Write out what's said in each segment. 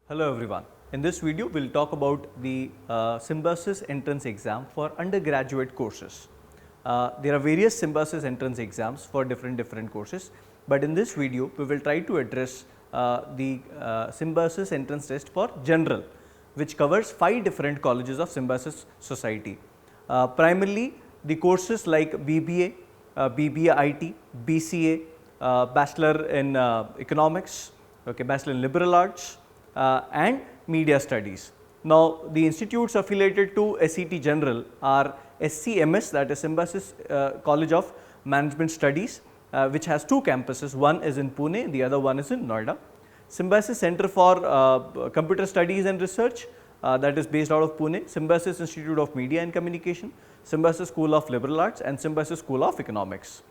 Hello everyone. In this video, we will talk about the Symbiosis Entrance Exam for undergraduate courses. There are various Symbiosis Entrance Exams for different courses, but in this video, we will try to address the Symbiosis Entrance Test for general, which covers 5 different colleges of Symbiosis Society. Primarily, the courses like BBA, BBA IT, BCA, Bachelor in Economics, Bachelor in Liberal Arts, and Media Studies. Now, the institutes affiliated to SET General are SCMS, that is Symbiosis College of Management Studies, which has 2 campuses, one is in Pune, the other one is in Noida. Symbiosis Center for Computer Studies and Research, that is based out of Pune, Symbiosis Institute of Media and Communication, Symbiosis School of Liberal Arts and Symbiosis School of Economics.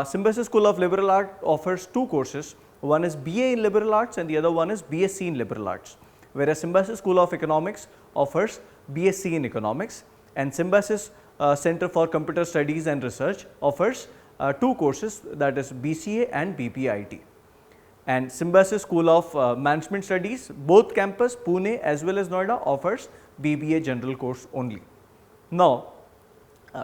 Symbiosis School of Liberal Arts offers 2 courses, one is BA in Liberal Arts and the other one is BSc in Liberal Arts, whereas Symbiosis School of Economics offers BSc in Economics, and Symbiosis Center for Computer Studies and Research offers 2 courses, that is BCA and BPIT. And Symbiosis School of Management Studies, both campus Pune as well as Noida offers BBA general course only. Now,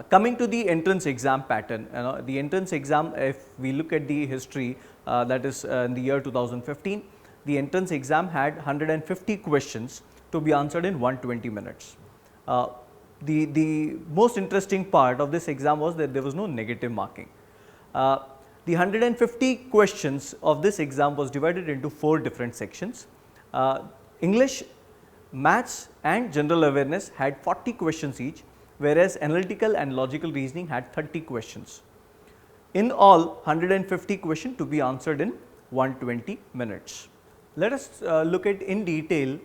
coming to the entrance exam pattern, the entrance exam, if we look at the history, that is in the year 2015, the entrance exam had 150 questions to be answered in 120 minutes. The most interesting part of this exam was that there was no negative marking. The 150 questions of this exam was divided into 4 different sections. English, Maths and General Awareness had 40 questions each, whereas Analytical and Logical Reasoning had 30 questions. In all, 150 questions to be answered in 120 minutes. Let us look at in detail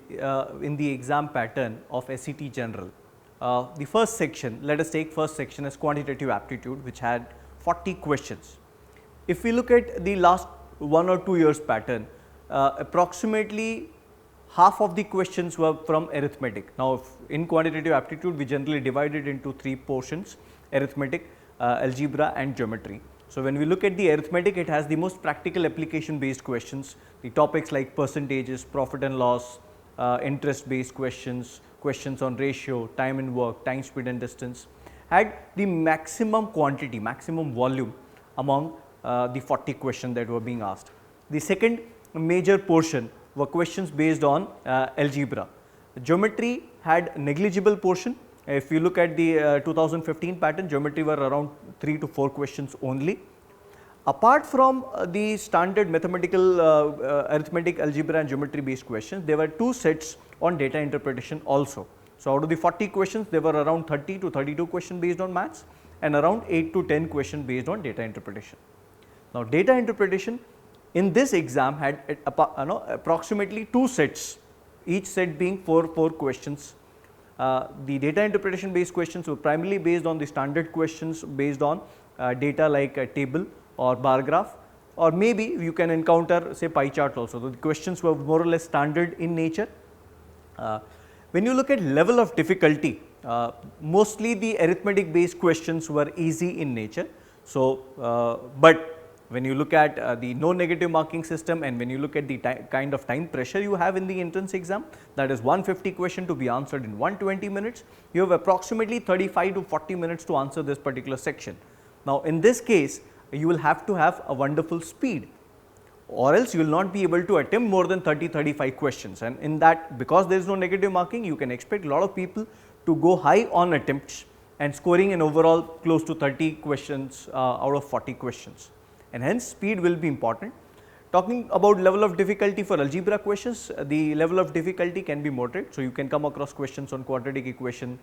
in the exam pattern of SET General. The first section, let us take first section as Quantitative Aptitude, which had 40 questions. If we look at the last 1 or 2 years pattern, approximately half of the questions were from arithmetic. Now, in Quantitative Aptitude, we generally divide it into 3 portions: arithmetic, algebra and geometry. So, when we look at the arithmetic, it has the most practical application based questions, the topics like percentages, profit and loss, interest based questions, questions on ratio, time and work, time, speed and distance, had the maximum quantity, maximum volume among the 40 questions that were being asked. The second major portion were questions based on algebra. Geometry had negligible portion. If you look at the 2015 pattern, geometry were around 3 to 4 questions only. Apart from the standard mathematical, arithmetic, algebra and geometry based questions, there were 2 sets on data interpretation also. So, out of the 40 questions, there were around 30 to 32 questions based on maths and around 8 to 10 questions based on data interpretation. Now, data interpretation in this exam had approximately 2 sets, each set being 4 questions. The data interpretation based questions were primarily based on the standard questions based on data like a table or bar graph, or maybe you can encounter say pie chart also. So, the questions were more or less standard in nature. When you look at level of difficulty, mostly the arithmetic based questions were easy in nature. So, but when you look at the no negative marking system and when you look at the kind of time pressure you have in the entrance exam, that is 150 question to be answered in 120 minutes, you have approximately 35 to 40 minutes to answer this particular section. Now, in this case, you will have to have a wonderful speed, or else you will not be able to attempt more than 30-35 questions, and in that, because there is no negative marking, you can expect a lot of people to go high on attempts and scoring an overall close to 30 questions out of 40 questions. And hence speed will be important. Talking about level of difficulty for algebra questions, the level of difficulty can be moderate. So, you can come across questions on quadratic equation,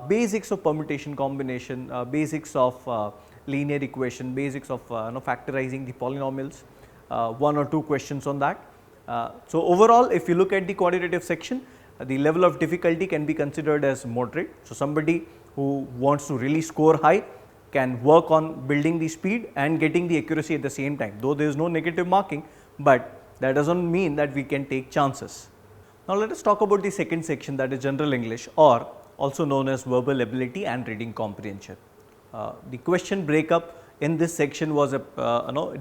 basics of permutation combination, basics of linear equation, basics of factorizing the polynomials, 1 or 2 questions on that. So, overall if you look at the quantitative section, the level of difficulty can be considered as moderate. So, somebody who wants to really score high can work on building the speed and getting the accuracy at the same time, though there is no negative marking, but that does not mean that we can take chances. Now, let us talk about the second section, that is General English, or also known as verbal ability and reading comprehension. The question breakup in this section was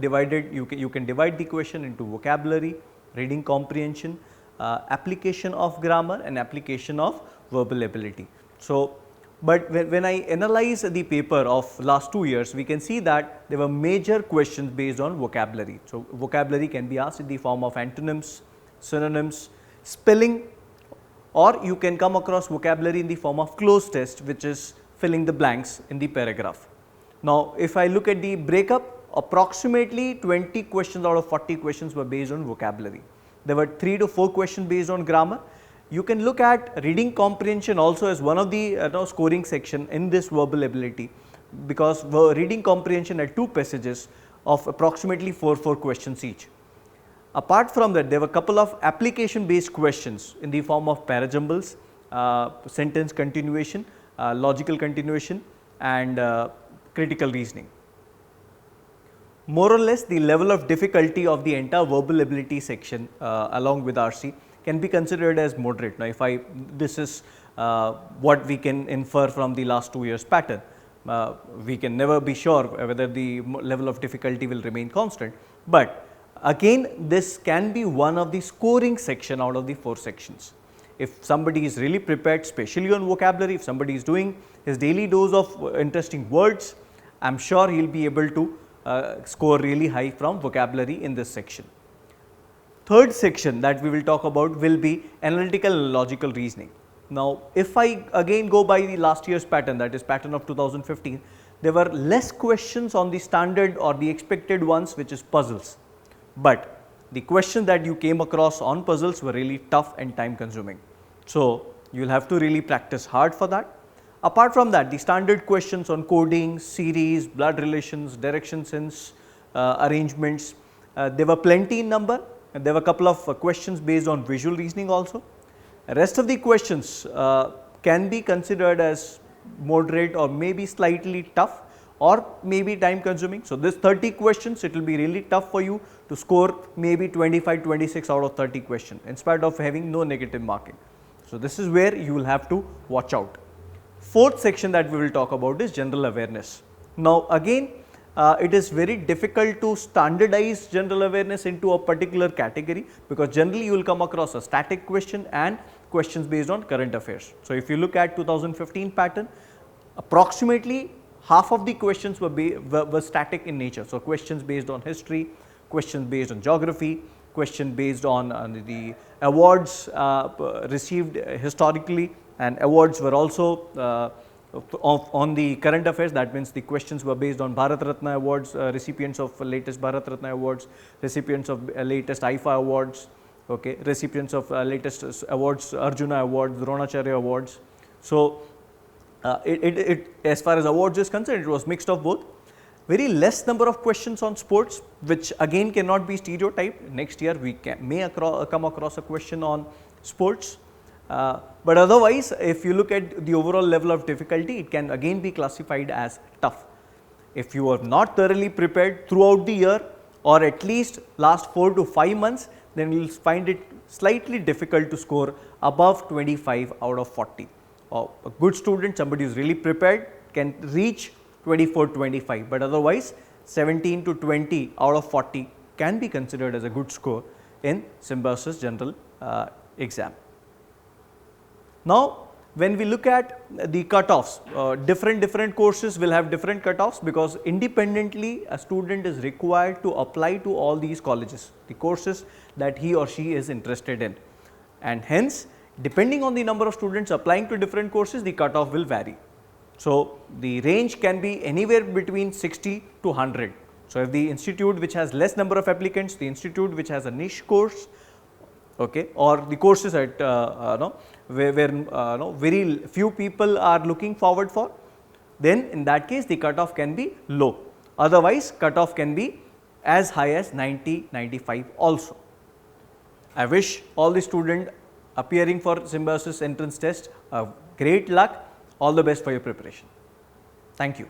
divided. You can divide the question into vocabulary, reading comprehension, application of grammar and application of verbal ability. So, but when I analyze the paper of last 2 years, we can see that there were major questions based on vocabulary. So, vocabulary can be asked in the form of antonyms, synonyms, spelling, or you can come across vocabulary in the form of cloze test, which is filling the blanks in the paragraph. Now, if I look at the breakup, approximately 20 questions out of 40 questions were based on vocabulary. There were 3 to 4 questions based on grammar. You can look at reading comprehension also as one of the scoring section in this verbal ability, because reading comprehension had 2 passages of approximately 4 questions each. Apart from that, there were a couple of application based questions in the form of parajumbles, sentence continuation, logical continuation, and critical reasoning. More or less, the level of difficulty of the entire verbal ability section along with RC can be considered as moderate. Now, this is what we can infer from the last 2 years pattern. We can never be sure whether the level of difficulty will remain constant, but again this can be one of the scoring section out of the 4 sections. If somebody is really prepared, especially on vocabulary, if somebody is doing his daily dose of interesting words, I am sure he will be able to score really high from vocabulary in this section. Third section that we will talk about will be analytical and logical reasoning. Now, if I again go by the last year's pattern, that is pattern of 2015, there were less questions on the standard or the expected ones, which is puzzles, but the questions that you came across on puzzles were really tough and time consuming. So, you will have to really practice hard for that. Apart from that, the standard questions on coding, series, blood relations, direction sense, arrangements, there were plenty in number, and there were a couple of questions based on visual reasoning also. Rest of the questions can be considered as moderate or maybe slightly tough or maybe time consuming. So, this 30 questions, it will be really tough for you to score maybe 25, 26 out of 30 questions in spite of having no negative marking. So, this is where you will have to watch out. Fourth section that we will talk about is general awareness. Now, again it is very difficult to standardize general awareness into a particular category, because generally you will come across a static question and questions based on current affairs. So, if you look at 2015 pattern, approximately half of the questions were static in nature. So, questions based on history, questions based on geography, question based on the awards received historically, and awards were also on the current affairs. That means the questions were based on Bharat Ratna awards, recipients of latest Bharat Ratna awards, recipients of latest IFA awards, okay, recipients of latest awards, Arjuna awards, Dronacharya awards. So, as far as awards is concerned, it was mixed of both. Very less number of questions on sports, which again cannot be stereotyped. Next year we may come across a question on sports. But otherwise, if you look at the overall level of difficulty, it can again be classified as tough. If you are not thoroughly prepared throughout the year, or at least last 4 to 5 months, then you will find it slightly difficult to score above 25 out of 40. A good student, somebody who is really prepared, can reach 24, 25, but otherwise 17 to 20 out of 40 can be considered as a good score in Symbiosis general exam. Now, when we look at the cutoffs, different courses will have different cutoffs, because independently a student is required to apply to all these colleges, the courses that he or she is interested in, and hence depending on the number of students applying to different courses, the cutoff will vary. So, the range can be anywhere between 60 to 100. So, if the institute which has less number of applicants, the institute which has a niche course, okay, or the courses at where very few people are looking forward for, then in that case the cutoff can be low. Otherwise, cutoff can be as high as 90, 95 also. I wish all the students appearing for Symbiosis entrance test great luck. All the best for your preparation. Thank you.